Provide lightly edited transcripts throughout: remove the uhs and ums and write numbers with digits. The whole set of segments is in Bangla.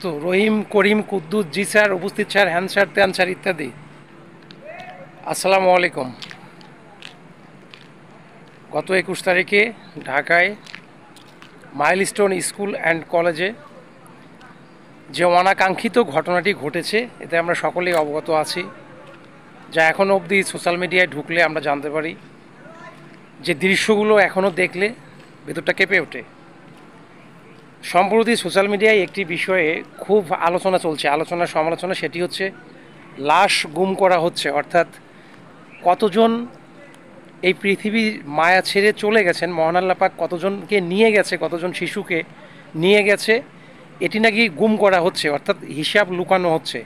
তো রহিম, করিম, কুদ্দুস, জি স্যার, উপস্থিত স্যার, হ্যান স্যার, ত্যান স্যার ইত্যাদি। আসসালামু আলাইকুম। গত 21 তারিখে ঢাকায় মাইলস্টোন স্কুল অ্যান্ড কলেজে যে অনাকাঙ্ক্ষিত ঘটনাটি ঘটেছে এতে আমরা সকলেই অবগত আছি, যা এখনও অবধি সোশ্যাল মিডিয়ায় ঢুকলে আমরা জানতে পারি, যে দৃশ্যগুলো এখনও দেখলে ভেতরটা কেঁপে ওঠে। সম্প্রতি সোশ্যাল মিডিয়ায় একটি বিষয়ে খুব আলোচনা চলছে, আলোচনা সমালোচনা, সেটি হচ্ছে লাশ গুম করা হচ্ছে, অর্থাৎ কতজন এই পৃথিবীর মায়া ছেড়ে চলে গেছেন, মহান আল্লাহ পাক কতজনকে নিয়ে গেছে, কতজন শিশুকে নিয়ে গেছে, এটি নাকি গুম করা হচ্ছে, অর্থাৎ হিসাব লুকানো হচ্ছে।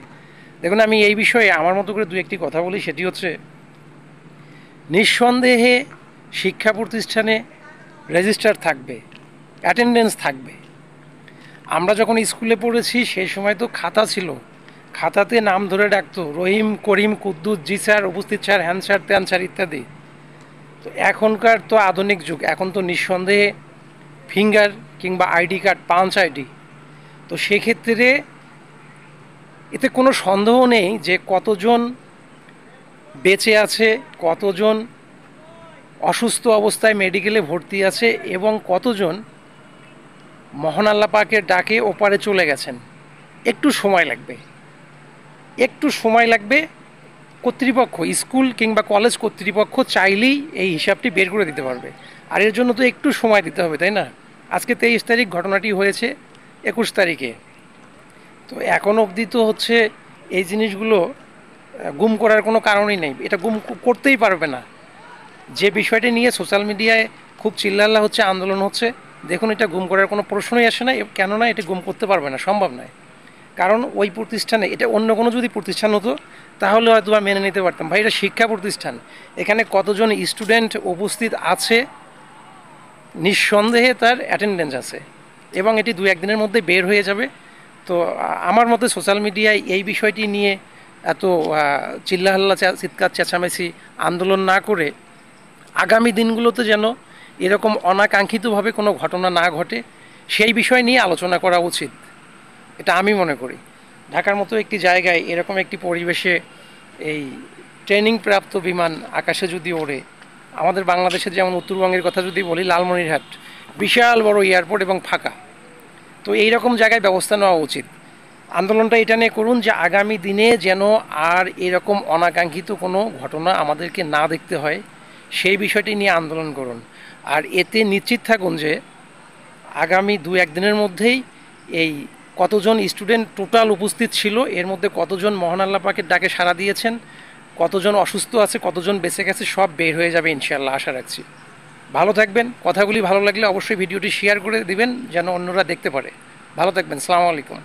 দেখুন, আমি এই বিষয়ে আমার মতো করে দু একটি কথা বলি। সেটি হচ্ছে, নিঃসন্দেহে শিক্ষা প্রতিষ্ঠানে রেজিস্টার থাকবে, অ্যাটেন্ডেন্স থাকবে। আমরা যখন স্কুলে পড়েছি সেই সময় তো খাতা ছিল, খাতাতে নাম ধরে ডাকতো রহিম, করিম, কুদ্দুস, জি স্যার, উপস্থিত স্যার, হ্যান স্যার, ত্যান স্যার ইত্যাদি। তো এখনকার তো আধুনিক যুগ, এখন তো নিঃসন্দেহে ফিঙ্গার কিংবা আইডি কার্ড, পাঞ্চ আইডি। তো সেক্ষেত্রে এতে কোনো সন্দেহ নেই যে কতজন বেঁচে আছে, কতজন অসুস্থ অবস্থায় মেডিকেলে ভর্তি আছে এবং কতজন মহান আল্লাহ পাকের ডাকে ওপারে চলে গেছেন। একটু সময় লাগবে, একটু সময় লাগবে। কর্তৃপক্ষ, স্কুল কিংবা কলেজ কর্তৃপক্ষ চাইলেই এই হিসাবটি বের করে দিতে পারবে। আর এর জন্য তো একটু সময় দিতে হবে, তাই না? আজকে 23 তারিখ, ঘটনাটি হয়েছে 21 তারিখে। তো এখন অবধি তো হচ্ছে এই জিনিসগুলো গুম করার কোনো কারণই নেই, এটা গুম করতেই পারবে না। যে বিষয়টি নিয়ে সোশ্যাল মিডিয়ায় খুব চিল্লাল্লা হচ্ছে, আন্দোলন হচ্ছে, দেখুন এটা গুম করার কোনো প্রশ্নই আসে না। কেননা এটা গুম করতে পারবে না, সম্ভব নয়। কারণ ওই প্রতিষ্ঠানে, এটা অন্য কোনো যদি প্রতিষ্ঠান হতো তাহলে হয়তো বা মেনে নিতে পারতাম, ভাই এটা শিক্ষা প্রতিষ্ঠান, এখানে কতজন স্টুডেন্ট উপস্থিত আছে, নিঃসন্দেহে তার অ্যাটেন্ডেন্স আছে এবং এটি 2-1 দিনের মধ্যে বের হয়ে যাবে। তো আমার মতে সোশ্যাল মিডিয়ায় এই বিষয়টি নিয়ে এত চিল্লাহাল্লা, চিৎকার চেঁচামেচি, আন্দোলন না করে আগামী দিনগুলোতে যেন এরকম অনাকাঙ্ক্ষিতভাবে কোনো ঘটনা না ঘটে সেই বিষয় নিয়ে আলোচনা করা উচিত, এটা আমি মনে করি। ঢাকার মতো একটি জায়গায় এরকম একটি পরিবেশে এই ট্রেনিং প্রাপ্ত বিমান আকাশে যদি ওড়ে, আমাদের বাংলাদেশে যেমন উত্তরবঙ্গের কথা যদি বলি, লালমনিরহাট বিশাল বড় এয়ারপোর্ট এবং ফাঁকা, তো এই রকম জায়গায় ব্যবস্থা নেওয়া উচিত। আন্দোলনটা এটা নিয়ে করুন যে আগামী দিনে যেন আর এরকম অনাকাঙ্ক্ষিত কোনো ঘটনা আমাদেরকে না দেখতে হয়, সেই বিষয়টি নিয়ে আন্দোলন করুন। আর এতে নিশ্চিত থাকুন যে আগামী 2-1 দিনের মধ্যেই এই কতজন স্টুডেন্ট টোটাল উপস্থিত ছিল, এর মধ্যে কতজন মহান আল্লাহ পাকের ডাকে সাড়া দিয়েছেন, কতজন অসুস্থ আছে, কতজন বেঁচে গেছে, সব বের হয়ে যাবে ইনশাআল্লাহ, আশা রাখছি। ভালো থাকবেন। কথাগুলি ভালো লাগলে অবশ্যই ভিডিওটি শেয়ার করে দিবেন যেন অন্যরা দেখতে পারে। ভালো থাকবেন। আসসালামু আলাইকুম।